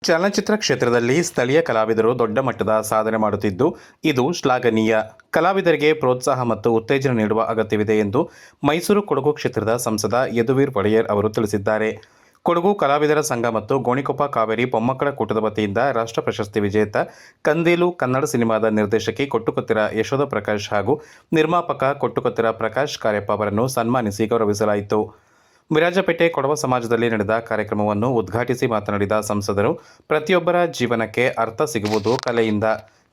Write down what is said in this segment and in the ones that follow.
ಚಲನಚಿತ್ರ ಕ್ಷೇತ್ರದಲ್ಲಿ ಸ್ಥಳೀಯ ಕಲಾವಿದರು ದೊಡ್ಡ ಮಟ್ಟದ ಸಾಧನೆ ಮಾಡುತ್ತಿದ್ದು, ಇದು ಶ್ಲಾಘನೀಯ. ಕಲಾವಿದರಿಗೆ ಪ್ರೋತ್ಸಾಹ ಮತ್ತು ಉತ್ತೇಜನ ನೀಡುವ ಅಗತ್ಯವಿದೆ ಎಂದು ಮೈಸೂರು ಕೊಡಗು ಕ್ಷೇತ್ರದ ಸಂಸದ ಯದುವೀರ್ ಒಡೆಯರ್ ಅವರು ತಿಳಿಸಿದ್ದಾರೆ. ಕೊಡಗು ಕಲಾವಿದರ ಸಂಘ ಮತ್ತು ಗೋಣಿಕೊಪ್ಪ ಕಾವೇರಿ ಮೊಮ್ಮಕ್ಕಳ ಕೂಟದ ವತಿಯಿಂದ ರಾಷ್ಟ್ರ ಪ್ರಶಸ್ತಿ ವಿಜೇತ ಕಂದೀಲು ಕನ್ನಡ ಸಿನಿಮಾದ ನಿರ್ದೇಶಕಿ ಕೊಟ್ಟುಕೊತ್ತಿರ ಯಶೋಧ ಪ್ರಕಾಶ್ ಹಾಗೂ ನಿರ್ಮಾಪಕ ಕೊಟ್ಟುಕೊತ್ತಿರ ಪ್ರಕಾಶ್ ಕಾರ್ಯಪ್ಪ ಅವರನ್ನು ಸನ್ಮಾನಿಸಿ ಗೌರವಿಸಲಾಯಿತು. ವಿರಾಜಪೇಟೆ ಕೊಡವ ಸಮಾಜದಲ್ಲಿ ನಡೆದ ಕಾರ್ಯಕ್ರಮವನ್ನು ಉದ್ಘಾಟಿಸಿ ಮಾತನಾಡಿದ ಸಂಸದರು, ಪ್ರತಿಯೊಬ್ಬರ ಜೀವನಕ್ಕೆ ಅರ್ಥ ಸಿಗುವುದು ಕಲೆಯಿಂದ.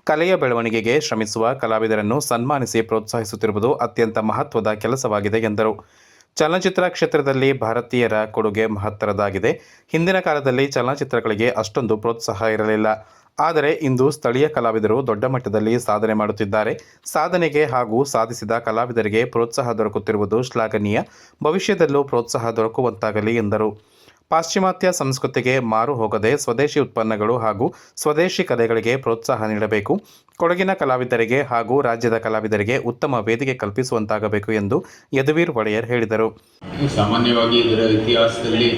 ಕಲೆಯ ಬೆಳವಣಿಗೆಗೆ ಶ್ರಮಿಸುವ ಕಲಾವಿದರನ್ನು ಸನ್ಮಾನಿಸಿ ಪ್ರೋತ್ಸಾಹಿಸುತ್ತಿರುವುದು ಅತ್ಯಂತ ಮಹತ್ವದ ಕೆಲಸವಾಗಿದೆ ಎಂದರು. ಚಲನಚಿತ್ರ ಕ್ಷೇತ್ರದಲ್ಲಿ ಭಾರತೀಯರ ಕೊಡುಗೆ ಮಹತ್ತರದಾಗಿದೆ. ಹಿಂದಿನ ಕಾಲದಲ್ಲಿ ಚಲನಚಿತ್ರಗಳಿಗೆ ಅಷ್ಟೊಂದು ಪ್ರೋತ್ಸಾಹ ಇರಲಿಲ್ಲ. ಆದರೆ ಇಂದು ಸ್ಥಳೀಯ ಕಲಾವಿದರು ದೊಡ್ಡ ಮಟ್ಟದಲ್ಲಿ ಸಾಧನೆ ಮಾಡುತ್ತಿದ್ದಾರೆ. ಸಾಧನೆಗೆ ಹಾಗೂ ಸಾಧಿಸಿದ ಕಲಾವಿದರಿಗೆ ಪ್ರೋತ್ಸಾಹ ದೊರಕುತ್ತಿರುವುದು ಶ್ಲಾಘನೀಯ. ಭವಿಷ್ಯದಲ್ಲೂ ಪ್ರೋತ್ಸಾಹ ದೊರಕುವಂತಾಗಲಿ ಎಂದರು. ಪಾಶ್ಚಿಮಾತ್ಯ ಸಂಸ್ಕೃತಿಗೆ ಮಾರು ಹೋಗದೆ ಸ್ವದೇಶಿ ಉತ್ಪನ್ನಗಳು ಹಾಗೂ ಸ್ವದೇಶಿ ಕಲೆಗಳಿಗೆ ಪ್ರೋತ್ಸಾಹ ನೀಡಬೇಕು. ಕೊಡಗಿನ ಕಲಾವಿದರಿಗೆ ಹಾಗೂ ರಾಜ್ಯದ ಕಲಾವಿದರಿಗೆ ಉತ್ತಮ ವೇದಿಕೆ ಕಲ್ಪಿಸುವಂತಾಗಬೇಕು ಎಂದು ಯದುವೀರ್ ಒಡೆಯರ್ ಹೇಳಿದರು. ಸಾಮಾನ್ಯವಾಗಿ ಇದರ ಇತಿಹಾಸದಲ್ಲಿ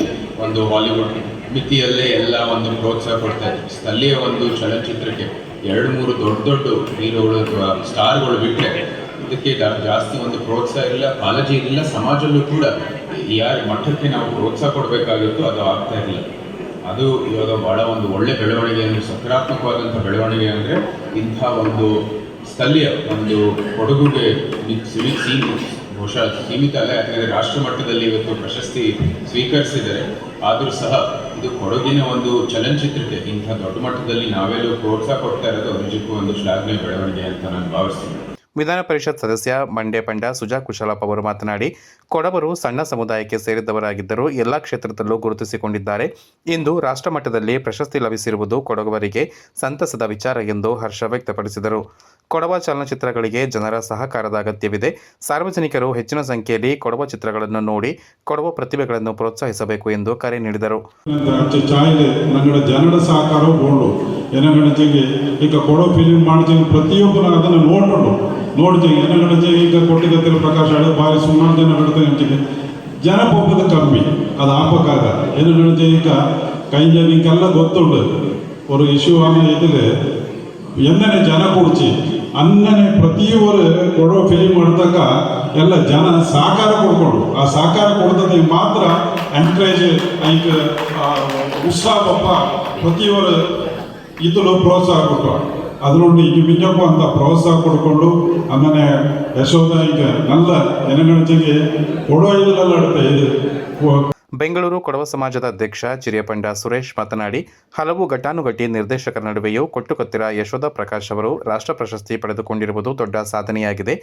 ಒಂದು ಹಾಲಿವುಡ್ ಮಿತಿಯಲ್ಲೇ ಎಲ್ಲ ಒಂದು ಪ್ರೋತ್ಸಾಹ ಕೊಡ್ತಾರೆ. ಸ್ಥಳೀಯ ಒಂದು ಚಲನಚಿತ್ರಕ್ಕೆ 2-3 ದೊಡ್ಡ ಹೀರೋಗಳು ಅಥವಾ ಸ್ಟಾರ್ಗಳು ಬಿಟ್ಟರೆ ಇದಕ್ಕೆ ಜಾಸ್ತಿ ಒಂದು ಪ್ರೋತ್ಸಾಹ ಇಲ್ಲ, ಕಾಳಜಿ ಇಲ್ಲ. ಸಮಾಜದಲ್ಲೂ ಕೂಡ ಯಾರ ಮಟ್ಟಕ್ಕೆ ನಾವು ಪ್ರೋತ್ಸಾಹ ಕೊಡಬೇಕಾಗಿತ್ತು ಅದು ಆಗ್ತಾ ಇಲ್ಲ. ಅದು ಇವಾಗ ಭಾಳ ಒಂದು ಒಳ್ಳೆ ಬೆಳವಣಿಗೆ ಅಂದರೆ ಸಕಾರಾತ್ಮಕವಾದಂಥ ಬೆಳವಣಿಗೆ ಅಂದರೆ ಇಂಥ ಒಂದು ಸ್ಥಳೀಯ ಒಂದು ಕೊಡಗುಗೆ ಬಹುಶಃ ಸೀಮಿತ ಅಲ್ಲ, ಯಾಕಂದರೆ ರಾಷ್ಟ್ರ ಮಟ್ಟದಲ್ಲಿ ಇವತ್ತು ಪ್ರಶಸ್ತಿ ಸ್ವೀಕರಿಸಿದರೆ. ಆದರೂ ಸಹ ಇದು ಕೊಡಗಿನ ಒಂದು ಚಲನಚಿತ್ರಕ್ಕೆ ಇಂಥ ದೊಡ್ಡ ಮಟ್ಟದಲ್ಲಿ ನಾವೆಲ್ಲೂ ಪ್ರೋತ್ಸಾಹ ಕೊಡ್ತಾ ಇರೋದು ನಿಜಕ್ಕೂ ಒಂದು ಶ್ಲಾಘನೀಯ ಬೆಳವಣಿಗೆ ಅಂತ ನಾನು ಭಾವಿಸ್ತೀನಿ. ವಿಧಾನ ಪರಿಷತ್ ಸದಸ್ಯ ಮಂಡ್ಯ ಪಂಡ ಸುಜಾ ಕುಶಲಪ್ಪ ಅವರು ಮಾತನಾಡಿ, ಕೊಡವರು ಸಣ್ಣ ಸಮುದಾಯಕ್ಕೆ ಸೇರಿದವರಾಗಿದ್ದರೂ ಎಲ್ಲ ಕ್ಷೇತ್ರದಲ್ಲೂ ಗುರುತಿಸಿಕೊಂಡಿದ್ದಾರೆ. ಇಂದು ರಾಷ್ಟ್ರಮಟ್ಟದಲ್ಲಿ ಪ್ರಶಸ್ತಿ ಲಭಿಸಿರುವುದು ಕೊಡಗುವರಿಗೆ ಸಂತಸದ ವಿಚಾರ ಎಂದು ಹರ್ಷ ವ್ಯಕ್ತಪಡಿಸಿದರು. ಕೊಡವ ಚಲನಚಿತ್ರಗಳಿಗೆ ಜನರ ಸಹಕಾರದ ಅಗತ್ಯವಿದೆ. ಸಾರ್ವಜನಿಕರು ಹೆಚ್ಚಿನ ಸಂಖ್ಯೆಯಲ್ಲಿ ಕೊಡವ ಚಿತ್ರಗಳನ್ನು ನೋಡಿ ಕೊಡವ ಪ್ರತಿಭೆಗಳನ್ನು ಪ್ರೋತ್ಸಾಹಿಸಬೇಕು ಎಂದು ಕರೆ ನೀಡಿದರು. ಜನರ ಸಹಕಾರ ಈಗ ಕೊಡವ ಫಿಲಿಂ ಮಾಡ್ತೀನಿ ಪ್ರತಿಯೊಬ್ಬರು ಅದನ್ನು ನೋಡ್ತೀವಿ. ಈಗ ಕೊಟ್ಟಿಗತ್ತಿರ ಪ್ರಕಾಶ ಬಾರಿ ಸುಮಾರು ಜನ ನಡ್ತೀನಿ ಜನ ಪೋಪದ ಕಮ್ಮಿ ಅದು ಆಪಕ್ಕಾಗ ಈಗ ಕೈಂಜನಿಗೆಲ್ಲ ಗೊತ್ತುಂಡು ಒಂದು ಇಶ್ಯೂ ಆಮೇಲೆ ಎಂದನೇ ಜನ ಕೊಡ್ಚಿ ಅನ್ನನೇ ಪ್ರತಿಯೊಬ್ಬರು ಕೊಡೋ ಫಿಲಿಮ್ ಮಾಡ್ದಾಗ ಎಲ್ಲ ಜನ ಸಹಕಾರ ಕೊಡ್ಕೊಂಡು ಆ ಸಹಕಾರ ಕೊಡ್ತದೆ ಮಾತ್ರ ಎಂಕರೇಜ್ ಈಗ ಉತ್ಸಾಹ ಪ್ರತಿಯೊಬ್ಬರು ಇದನ್ನು ಪ್ರೋತ್ಸಾಹ ಕೊಟ್ಟರು. ಅದರಲ್ಲಿ ಈಗ ಮಿಂಜಪ್ಪ ಅಂತ ಪ್ರೋತ್ಸಾಹ ಕೊಡ್ಕೊಂಡು ಆಮೇಲೆ ಯಶೋಧ ಈಗ നല്ല ಜನಗಣತಿಗೆ ಕೊಡೋ ಇದೆಲ್ಲ ಇದು. ಬೆಂಗಳೂರು ಕೊಡವ ಸಮಾಜದ ಅಧ್ಯಕ್ಷ ಚಿರಿಯಪಂಡ ಸುರೇಶ್ ಮಾತನಾಡಿ, ಹಲವು ಘಟಾನುಘಟಿ ನಿರ್ದೇಶಕರ ನಡುವೆಯೂ ಕೊಟ್ಟುಕೊತ್ತಿರ ಯಶೋಧ ಪ್ರಕಾಶ್ ಅವರು ರಾಷ್ಟ್ರ ಪ್ರಶಸ್ತಿ ಪಡೆದುಕೊಂಡಿರುವುದು ದೊಡ್ಡ ಸಾಧನೆಯಾಗಿದೆ.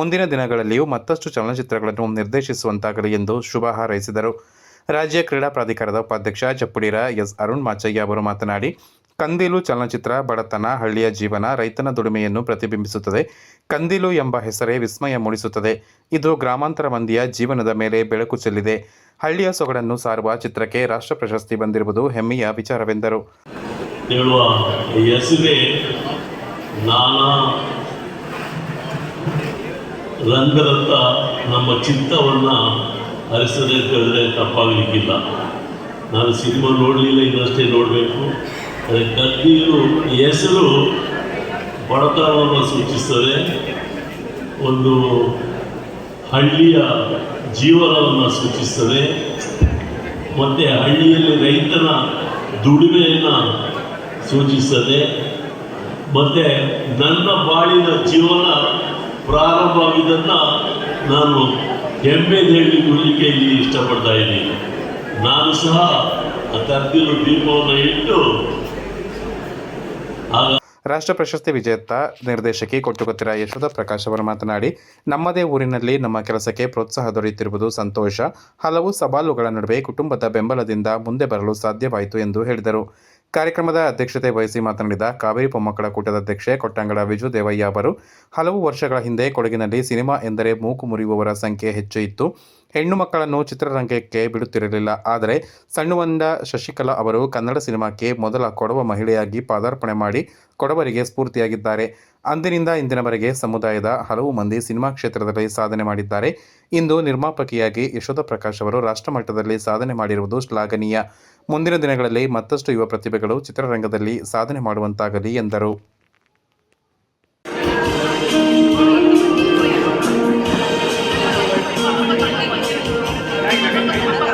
ಮುಂದಿನ ದಿನಗಳಲ್ಲಿಯೂ ಮತ್ತಷ್ಟು ಚಲನಚಿತ್ರಗಳನ್ನು ನಿರ್ದೇಶಿಸುವಂತಾಗಲಿ ಎಂದು ಶುಭ ಹಾರೈಸಿದರು. ರಾಜ್ಯ ಕ್ರೀಡಾ ಪ್ರಾಧಿಕಾರದ ಉಪಾಧ್ಯಕ್ಷ ಚಪ್ಪುಡಿರ ಎಸ್ ಅರುಣ್ ಮಾಚಯ್ಯ ಅವರು ಮಾತನಾಡಿ, ಕಂದೀಲು ಚಲನಚಿತ್ರ ಬಡತನ, ಹಳ್ಳಿಯ ಜೀವನ, ರೈತನ ದುಡಿಮೆಯನ್ನು ಪ್ರತಿಬಿಂಬಿಸುತ್ತದೆ. ಕಂದೀಲು ಎಂಬ ಹೆಸರೇ ವಿಸ್ಮಯ ಮೂಡಿಸುತ್ತದೆ. ಇದು ಗ್ರಾಮಾಂತರ ಮಂದಿಯ ಜೀವನದ ಮೇಲೆ ಬೆಳಕು ಚೆಲ್ಲಿದೆ. ಹಳ್ಳಿಯ ಸೊಗಡನ್ನು ಸಾರುವ ಚಿತ್ರಕ್ಕೆ ರಾಷ್ಟ್ರ ಪ್ರಶಸ್ತಿ ಬಂದಿರುವುದು ಹೆಮ್ಮೆಯ ವಿಚಾರವೆಂದರು. ಹೇಳುವ ಹೆಸರೇ ನಾನಾ ರಂಗದತ್ತ ನಮ್ಮ ಚಿತ್ತವನ್ನು ಹರಿಸದೆ ತಿಳಿದ್ರೆ ತಪ್ಪಾಗಲಿಕ್ಕಿಲ್ಲ. ನಾನು ಸಿನಿಮಾ ನೋಡಲಿಲ್ಲ, ಇನ್ನಷ್ಟೇ ನೋಡಬೇಕು. ಕಂದೀಲು ಹೆಸರು ಬಡತನವನ್ನು ಸೂಚಿಸ್ತದೆ, ಒಂದು ಹಳ್ಳಿಯ ಜೀವನವನ್ನು ಸೂಚಿಸ್ತದೆ, ಮತ್ತು ಹಳ್ಳಿಯಲ್ಲಿ ರೈತನ ದುಡಿಮೆಯನ್ನು ಸೂಚಿಸ್ತದೆ. ಮತ್ತು ನನ್ನ ಬಾಳಿನ ಜೀವನ ಪ್ರಾರಂಭವಾಗಿದ್ದನ್ನು ನಾನು ಹೆಮ್ಮೆಯಿಂದ ಹೇಳಲಿಕ್ಕೆ ಇಲ್ಲಿ ಇಷ್ಟಪಡ್ತಾ ಇದ್ದೀನಿ. ನಾನು ಸಹ ಕಂದೀಲು ದೀಪವನ್ನು ಇಟ್ಟು ರಾಷ್ಟ್ರ ಪ್ರಶಸ್ತಿ ವಿಜೇತ ನಿರ್ದೇಶಕಿ ಕೊಟ್ಟುಕೊತ್ತಿರ ಯಶೋಧ ಪ್ರಕಾಶ್ ಅವರು ಮಾತನಾಡಿ, ನಮ್ಮದೇ ಊರಿನಲ್ಲಿ ನಮ್ಮ ಕೆಲಸಕ್ಕೆ ಪ್ರೋತ್ಸಾಹ ದೊರೆಯುತ್ತಿರುವುದು ಸಂತೋಷ. ಹಲವು ಸವಾಲುಗಳ ನಡುವೆ ಕುಟುಂಬದ ಬೆಂಬಲದಿಂದ ಮುಂದೆ ಬರಲು ಸಾಧ್ಯವಾಯಿತು ಎಂದು ಹೇಳಿದರು. ಕಾರ್ಯಕ್ರಮದ ಅಧ್ಯಕ್ಷತೆ ವಹಿಸಿ ಮಾತನಾಡಿದ ಕಾವೇರಿ ಮೊಮ್ಮಕ್ಕಳ ಕೂಟದ ಅಧ್ಯಕ್ಷೆ ಕೊಟ್ಟಂಗಡ ವಿಜು ದೇವಯ್ಯ ಅವರು, ಹಲವು ವರ್ಷಗಳ ಹಿಂದೆ ಕೊಡಗಿನಲ್ಲಿ ಸಿನಿಮಾ ಎಂದರೆ ಮೂಕು ಮುರಿಯುವವರ ಸಂಖ್ಯೆ ಹೆಚ್ಚು ಇತ್ತು. ಹೆಣ್ಣು ಮಕ್ಕಳನ್ನು ಚಿತ್ರರಂಗಕ್ಕೆ ಬಿಡುತ್ತಿರಲಿಲ್ಲ. ಆದರೆ ಸಣ್ಣವಂಡ ಶಶಿಕಲಾ ಅವರು ಕನ್ನಡ ಸಿನಿಮಾಕ್ಕೆ ಮೊದಲ ಕೊಡವ ಮಹಿಳೆಯಾಗಿ ಪಾದಾರ್ಪಣೆ ಮಾಡಿ ಕೊಡವರಿಗೆ ಸ್ಫೂರ್ತಿಯಾಗಿದ್ದಾರೆ. ಅಂದಿನಿಂದ ಇಂದಿನವರೆಗೆ ಸಮುದಾಯದ ಹಲವು ಮಂದಿ ಸಿನಿಮಾ ಕ್ಷೇತ್ರದಲ್ಲಿ ಸಾಧನೆ ಮಾಡಿದ್ದಾರೆ. ಇಂದು ನಿರ್ಮಾಪಕಿಯಾಗಿ ಯಶೋಧ ಪ್ರಕಾಶ್ ಅವರು ರಾಷ್ಟ್ರಮಟ್ಟದಲ್ಲಿ ಸಾಧನೆ ಮಾಡಿರುವುದು ಶ್ಲಾಘನೀಯ. ಮುಂದಿನ ದಿನಗಳಲ್ಲಿ ಮತ್ತಷ್ಟು ಯುವ ಪ್ರತಿಭೆಗಳು ಚಿತ್ರರಂಗದಲ್ಲಿ ಸಾಧನೆ ಮಾಡುವಂತಾಗಲಿ ಎಂದರು.